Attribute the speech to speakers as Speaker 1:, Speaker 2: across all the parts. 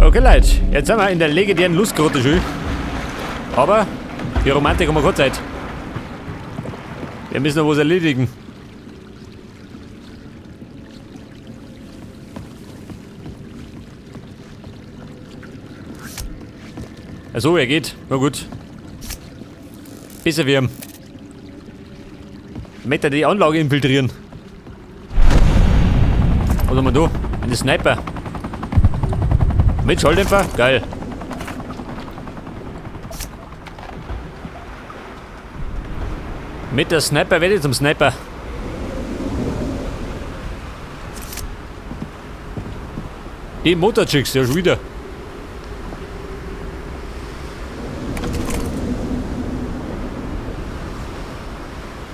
Speaker 1: Okay, Leute, jetzt sind wir in der legendären Lustgrotte schon. Aber die Romantik haben wir keine Zeit. Wir müssen noch was erledigen. Achso, er geht. Na gut. Besser wir haben. Ich möchte die Anlage infiltrieren. Was haben wir da? Eine Sniper. Mit Schalldämpfer? Geil. Mit der Sniper werde ich zum Sniper. Die Motorchicks, ja schon wieder.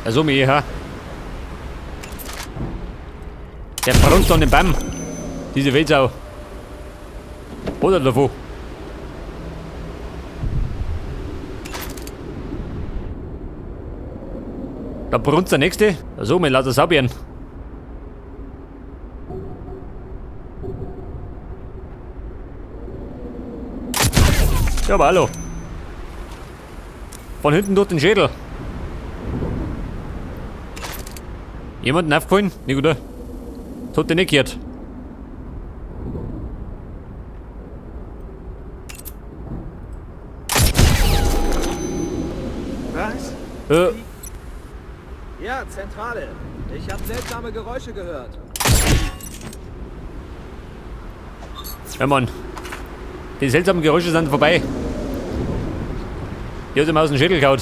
Speaker 1: Also mir, ha. Der brunst an den Baum. Diese Wildsau. Oder davon. Da brunst der nächste. So, mein lauter Saubären. Ja, aber hallo. Von hinten durch den Schädel. Jemanden aufgefallen? Nicht, oder? Das hat der nicht gehört.
Speaker 2: Was? Ja, Zentrale. Ich habe seltsame Geräusche gehört.
Speaker 1: Ja, Mann. Die seltsamen Geräusche sind vorbei. Die hat ihm aus dem Schädel gehauen.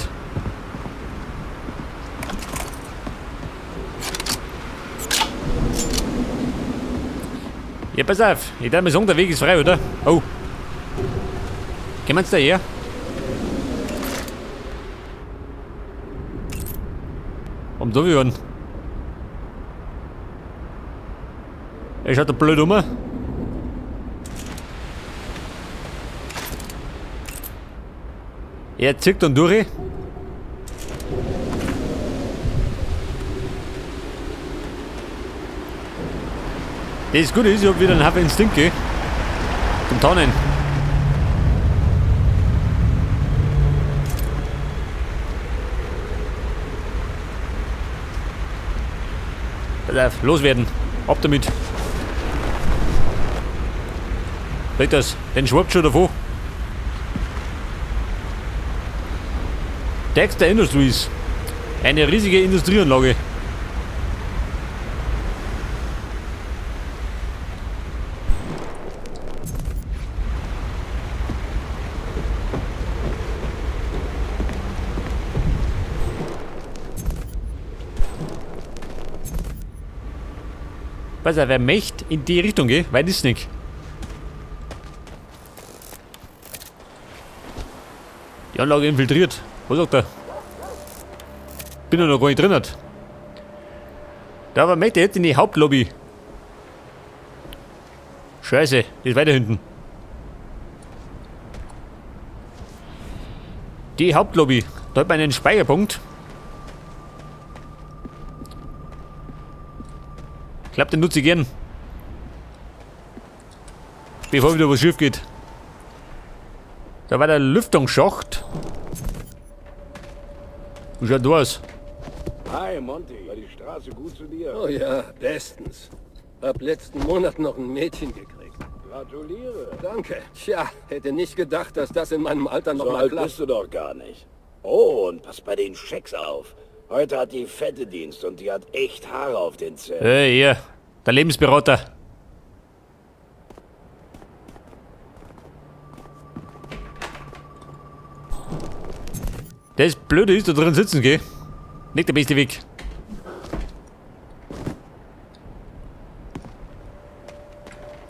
Speaker 1: Ja, pass auf. Ich darf mir sagen, der Weg ist frei, oder? Oh. Kommen Sie daher? Warum da wir an? Er schaut da blöd um. Er zieht dann durch. Das Gute ist, ich hab wieder einen Haufen Instinkt, gell? Zum Tarnen. Pass auf, loswerden. Ab damit. Seht das? Den schwappt schon davon. Dexter Industries. Eine riesige Industrieanlage. Pass auf, wer möchte in die Richtung gehen, weit ist nicht. Die Anlage infiltriert. Was sagt er? Bin ja noch gar nicht drin. Da aber möchte ich jetzt in die Hauptlobby. Scheiße, die ist weiter hinten. Die Hauptlobby. Da hat man einen Speicherpunkt. Ich glaube, den nutze ich gern. Bevor wieder was schief geht. Da war der Lüftungsschacht. Wie schaut du aus?
Speaker 3: Hi, Monty. War die Straße gut zu dir?
Speaker 4: Oh ja, bestens. Hab letzten Monat noch ein Mädchen gekriegt.
Speaker 3: Gratuliere.
Speaker 4: Danke. Tja, hätte nicht gedacht, dass das in meinem Alter noch
Speaker 3: So
Speaker 4: mal
Speaker 3: alt
Speaker 4: klappt.
Speaker 3: bist du doch gar nicht. Oh, und pass bei den Schecks auf. Heute hat die Fette Dienst und die hat echt Haare auf den Zähnen.
Speaker 1: Hey, hier. Der Lebensberater. Das Blöde ist, da drin sitzen, gell? Nicht der beste Weg.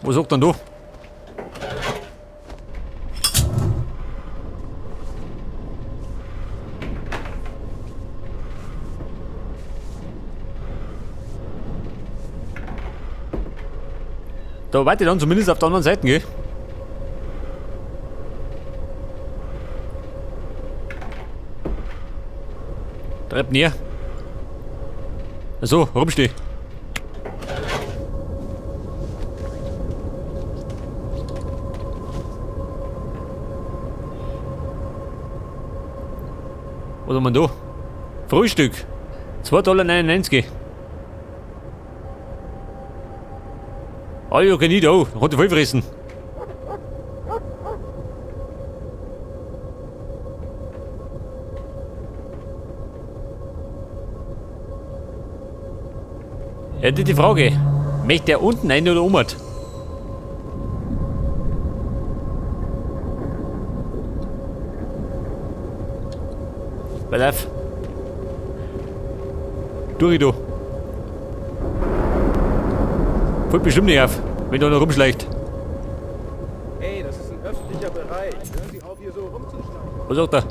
Speaker 1: Was sagt dann du? Da warte ich dann zumindest auf der anderen Seite, gell? Treib näher. So, rumsteh. Was haben wir da? Frühstück. 2,99 $. Ah ja, kann ich da auch. Hat er voll fressen. Hätte die Frage. Möchte der unten ein oder oben? Pass auf. Durch da. Fällt bestimmt nicht auf, wenn da noch rumschleicht.
Speaker 2: Hey, das ist ein öffentlicher Bereich. Hören Sie auf, hier so rumzuschlagen.
Speaker 1: Was sagt er?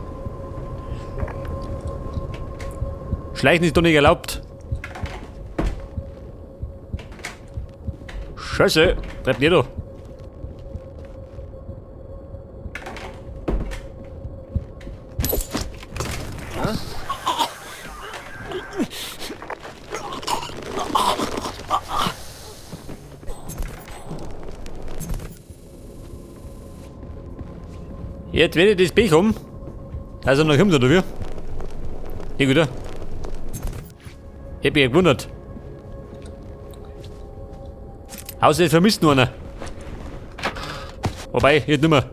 Speaker 1: Schleichen ist doch nicht erlaubt. Scheiße, bleibt nicht da. Jetzt werde ich das Pech um. Also noch kommt er dafür. Ja gut. Ich hab mich gewundert. Außer es vermisst nur einer. Wobei, jetzt nicht mehr.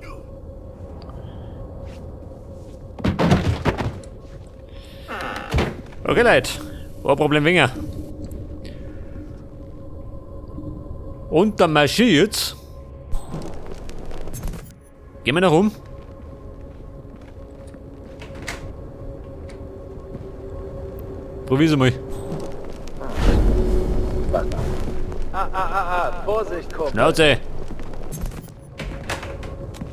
Speaker 1: Okay Leute, war ein Problem weniger. Und dann marschiere ich jetzt. Gehen wir nach oben. Probier's mal.
Speaker 2: Vorsicht, Kumpel.
Speaker 1: Schnauze.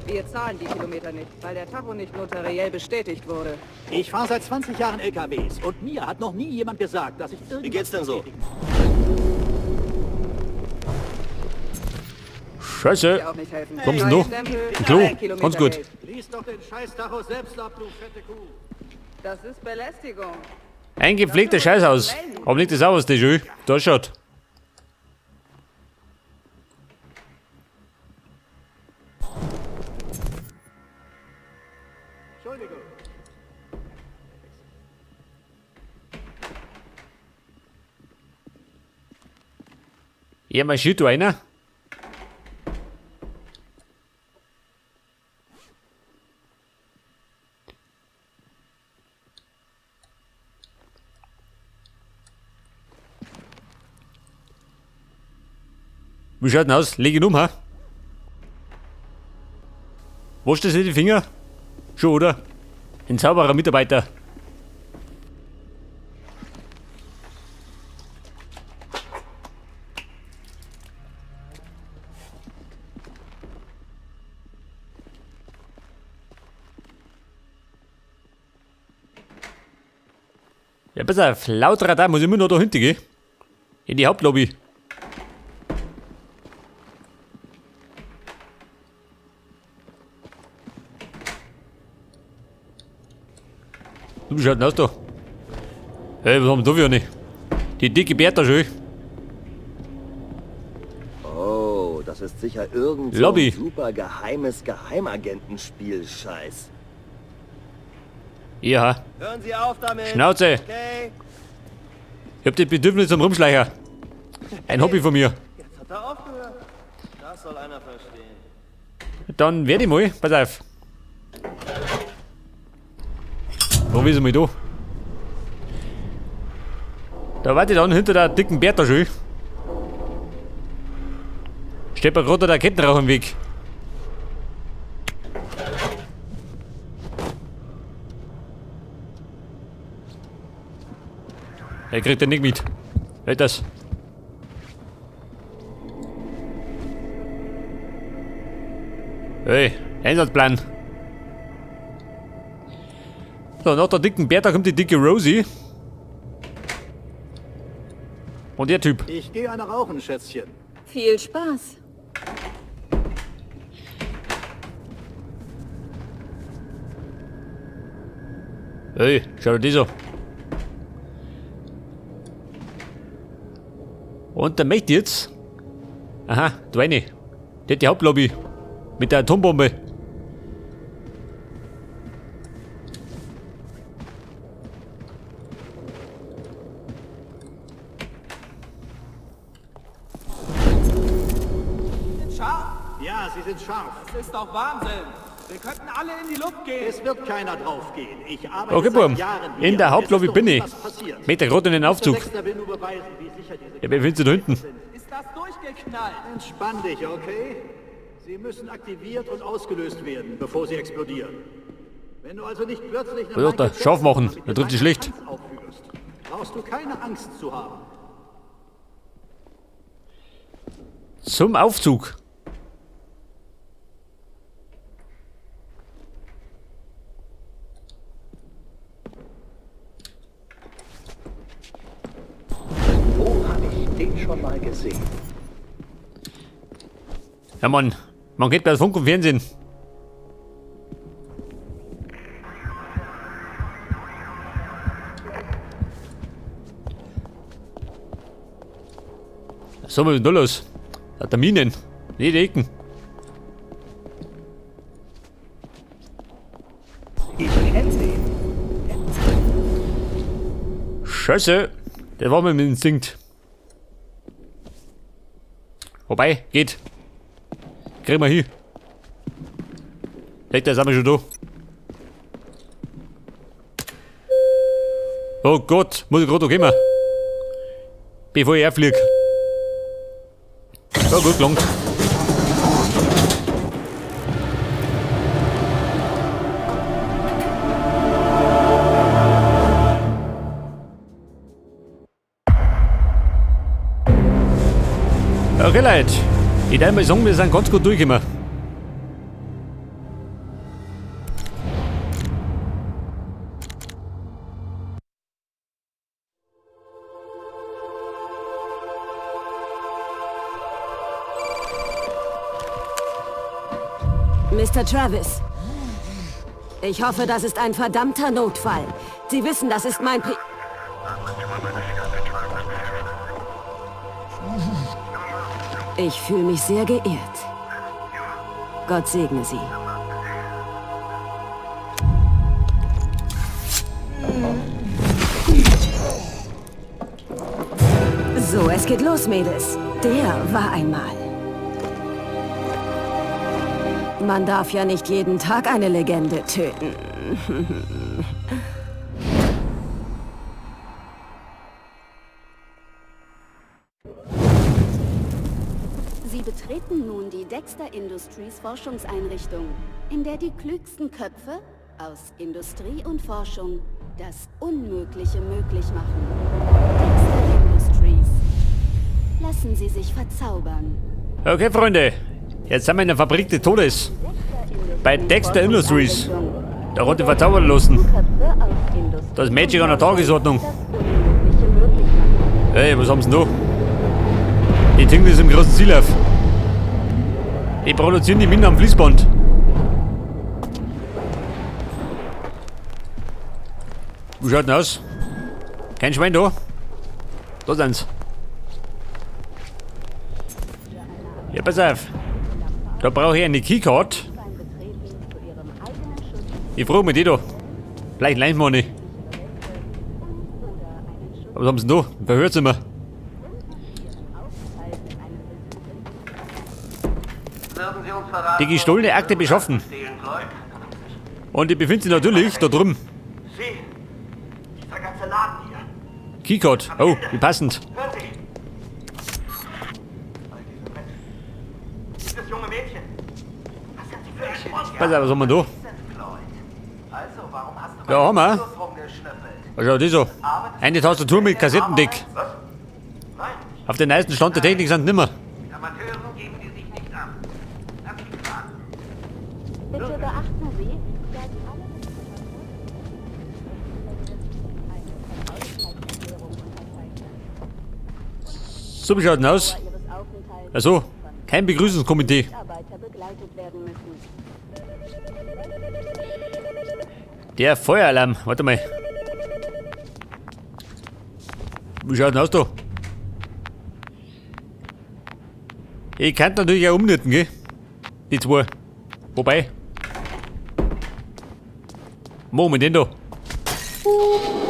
Speaker 5: Wir zahlen die Kilometer nicht, weil der Tacho nicht notariell bestätigt wurde.
Speaker 6: Ich fahre seit 20 Jahren LKWs und mir hat noch nie jemand gesagt, dass ich irgendwas...
Speaker 3: Wie geht's denn so?
Speaker 1: Scheiße.
Speaker 5: Dir auch nicht helfen.
Speaker 1: Kommst du
Speaker 5: Neue
Speaker 1: noch?
Speaker 5: Stempel,
Speaker 1: Ein Klo.
Speaker 5: ein Kilometer
Speaker 1: Ganz gut.
Speaker 5: Geld.
Speaker 6: Lies doch den scheiß Tacho selbst ab, du fette Kuh.
Speaker 5: Das ist Belästigung.
Speaker 1: Ein gepflegter Scheißhaus. Aber nicht das Haus, das schön. Da schaut.
Speaker 6: Entschuldigung.
Speaker 1: Ja, marschiert da einer? Wie schaut denn aus? Leg ihn um, ha? Waschst du dir die Finger? Schon, oder? Ein sauberer Mitarbeiter. Ja, pass auf, lauter da muss ich immer noch da hinten gehen. In die Hauptlobby. Wie schaut denn aus da? Hey, was haben wir da für eine? Die dicke Bertha schön.
Speaker 7: Oh, das ist sicher irgend so
Speaker 1: Lobby.
Speaker 7: ein super geheimes Geheimagentenspiel-Scheiß.
Speaker 1: Ja,
Speaker 3: Hören Sie auf damit.
Speaker 1: Schnauze.
Speaker 3: Okay.
Speaker 1: Ich hab das Bedürfnis zum Rumschleicher. Ein Hobby von mir.
Speaker 3: Jetzt hat er aufgehört. Das soll einer verstehen.
Speaker 1: Dann werde ich mal, pass auf. Wo ist er mal da? Da warte ich dann hinter der dicken Bertha schön. Steht mir gerade der Kettenrauch im Weg. Er kriegt den nicht mit. Halt das. Hey, Einsatzplan. So, nach der dicken Bertha kommt die dicke Rosie. Und der Typ.
Speaker 6: Ich gehe eine rauchen, Schätzchen.
Speaker 5: Viel Spaß.
Speaker 1: Hey, schau dir das an. Und der möchte jetzt. Aha, du eine. Der hat die Hauptlobby. Mit der Atombombe.
Speaker 6: Ja, sie sind scharf.
Speaker 2: Das ist doch Wahnsinn. Wir könnten alle in die Luft gehen.
Speaker 6: Es wird keiner draufgehen. Ich arbeite
Speaker 1: Okay, Burm.
Speaker 6: seit Jahren hier.
Speaker 1: In der
Speaker 6: Es
Speaker 1: Hauptlobby
Speaker 6: ist noch
Speaker 1: bin
Speaker 6: nie
Speaker 1: ich.
Speaker 6: was passiert.
Speaker 1: Meter gerade in den Aufzug.
Speaker 6: Dexter will nur beweisen, wie sicher diese
Speaker 1: Ja, wer findet sie da hinten?
Speaker 2: Ist das durchgeknallt?
Speaker 6: Entspann dich, okay? Sie müssen aktiviert und ausgelöst werden, bevor sie explodieren. Wenn du also nicht plötzlich eine
Speaker 1: Was sagt er?
Speaker 6: Michael
Speaker 1: Scharf machen.
Speaker 6: Jackson
Speaker 1: Er trifft dich schlecht.
Speaker 6: Tanz aufführst, brauchst du keine Angst zu haben.
Speaker 1: Zum Aufzug.
Speaker 7: Wo habe ich den schon mal gesehen?
Speaker 1: Ja, Mann. Man geht bei Funk und Fernsehen. Was soll man denn da los? Hat der Minen. Jede Ecken.
Speaker 7: Ich kenne sie.
Speaker 1: Scheiße. Der war mir mit dem Instinkt. Wobei, geht. Kriegen wir hier. Leg, da sind wir schon da. Oh Gott, muss ich gerade noch gehen. Bevor ich herfliege. Ja, gut gelangt. Okay, Leute. Ich darf mal sagen, wir sind ganz gut durchgekommen.
Speaker 8: Mr. Travis. Ich hoffe, das ist ein verdammter Notfall. Sie wissen, das ist mein Ich fühle mich sehr geehrt. Gott segne Sie. So, es geht los, Mädels. Der war einmal. Man darf ja nicht jeden Tag eine Legende töten.
Speaker 9: Sie betreten nun die Dexter Industries Forschungseinrichtung, in der die klügsten Köpfe aus Industrie und Forschung das Unmögliche möglich machen. Dexter Industries. Lassen Sie sich verzaubern.
Speaker 1: Okay, Freunde. Jetzt sind wir in der Fabrik des Todes. Bei Dexter Industries. Da hat die verzaubern lassen. Das Magic an der Tagesordnung. Hey, was haben sie denn da? Die Dinge ist im großen Zielauf. Die produzieren die Minen am Fließband. Wie schaut denn aus? Kein Schwein da? Da sind's. Ja, pass auf. Da brauche ich eine Keycard. Ich frage mich die da. Vielleicht lernt man nicht. Was haben sie denn da? Ein Verhörzimmer. Die gestohlene Akte beschaffen. Und die befindet sich natürlich da drüben.
Speaker 3: Dieser ganze Laden hier.
Speaker 1: Keycard. Oh, wie passend.
Speaker 3: Hören Sie! Dieses junge Mädchen. Was sind Sie für ein Sport?
Speaker 1: Was haben wir da?
Speaker 3: Also, warum hast du
Speaker 1: Ja, haben wir.
Speaker 3: rumgeschnüffelt?
Speaker 1: Was schaut die so? Eine Tastatur mit Kassettendeck.
Speaker 3: Was? Nein,
Speaker 1: Auf den neuesten Stand der Technik sind nimmer.
Speaker 3: Amateure geben die sich nicht an. Lass mich fragen.
Speaker 9: Bitte beachten Sie, dass
Speaker 1: So wie schaut denn aus? Also, kein Begrüßungskomitee.
Speaker 9: Mitarbeiter begleitet werden müssen.
Speaker 1: Der Feueralarm. Warte mal. Wie schaut denn aus da? Ich kann natürlich auch umnieten, gell? Die zwei. Wobei. Moment, den da.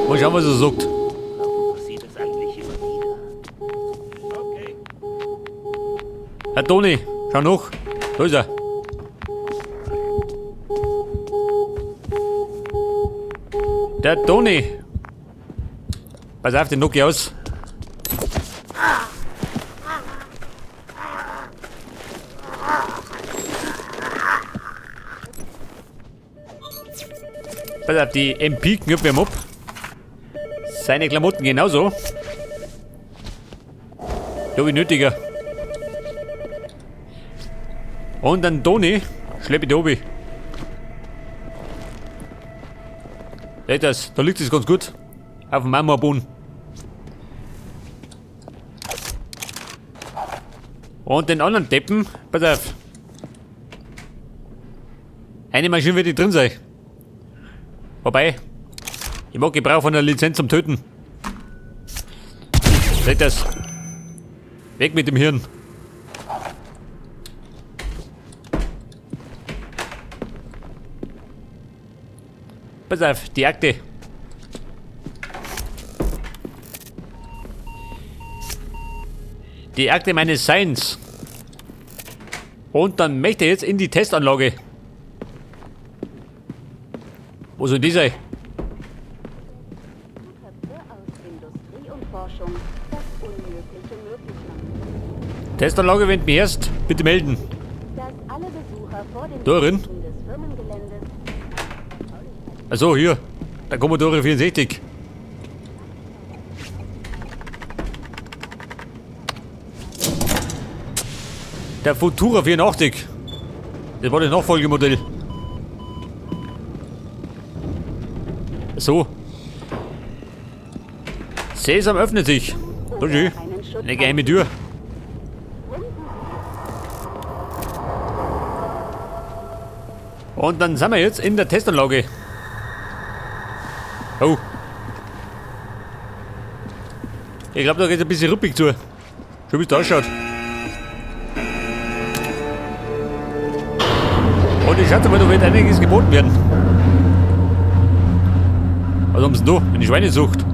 Speaker 1: Mal schauen, was er sagt.
Speaker 3: Passiert es eigentlich immer wieder?
Speaker 1: Herr Toni, schau noch. Da ist er. Der Toni. Pass auf, den knock ich aus. Pass auf, die MP knüpfen wir ihm ab. Seine Klamotten genauso. Da habe ich nötiger. Und dann Toni schleppe ich da oben. Seht das, da liegt es ganz gut. Auf dem Marmorboden. Und den anderen Deppen, pass auf. Eine Maschine wird nicht drin sein. Wobei, ich mag Gebrauch von der Lizenz zum Töten. Seht das. Weg mit dem Hirn. Pass auf, die Akte. Die Akte meines Seins. Und dann möchte ich jetzt in die Testanlage. Wo soll die sein?
Speaker 9: Köpfe aus Industrie und Forschung, das Unmögliche möglich machen.
Speaker 1: Testanlage, wenn du mich hörst, bitte melden.
Speaker 9: Dass alle Besucher vor dem
Speaker 1: Darin?
Speaker 9: Betreten des Firmengeländes
Speaker 1: Also hier, der Commodore 64. Der Futura 84. Das war das Nachfolgemodell. So. Sesam öffnet sich. Da schön. Eine geheime Tür. Und dann sind wir jetzt in der Testanlage. Oh. Ich glaube, da geht es ein bisschen ruppig zu. Schau, wie es da ausschaut. Und ich schätze mal, da wird einiges geboten werden. Was haben sie denn da? Eine Schweinezucht.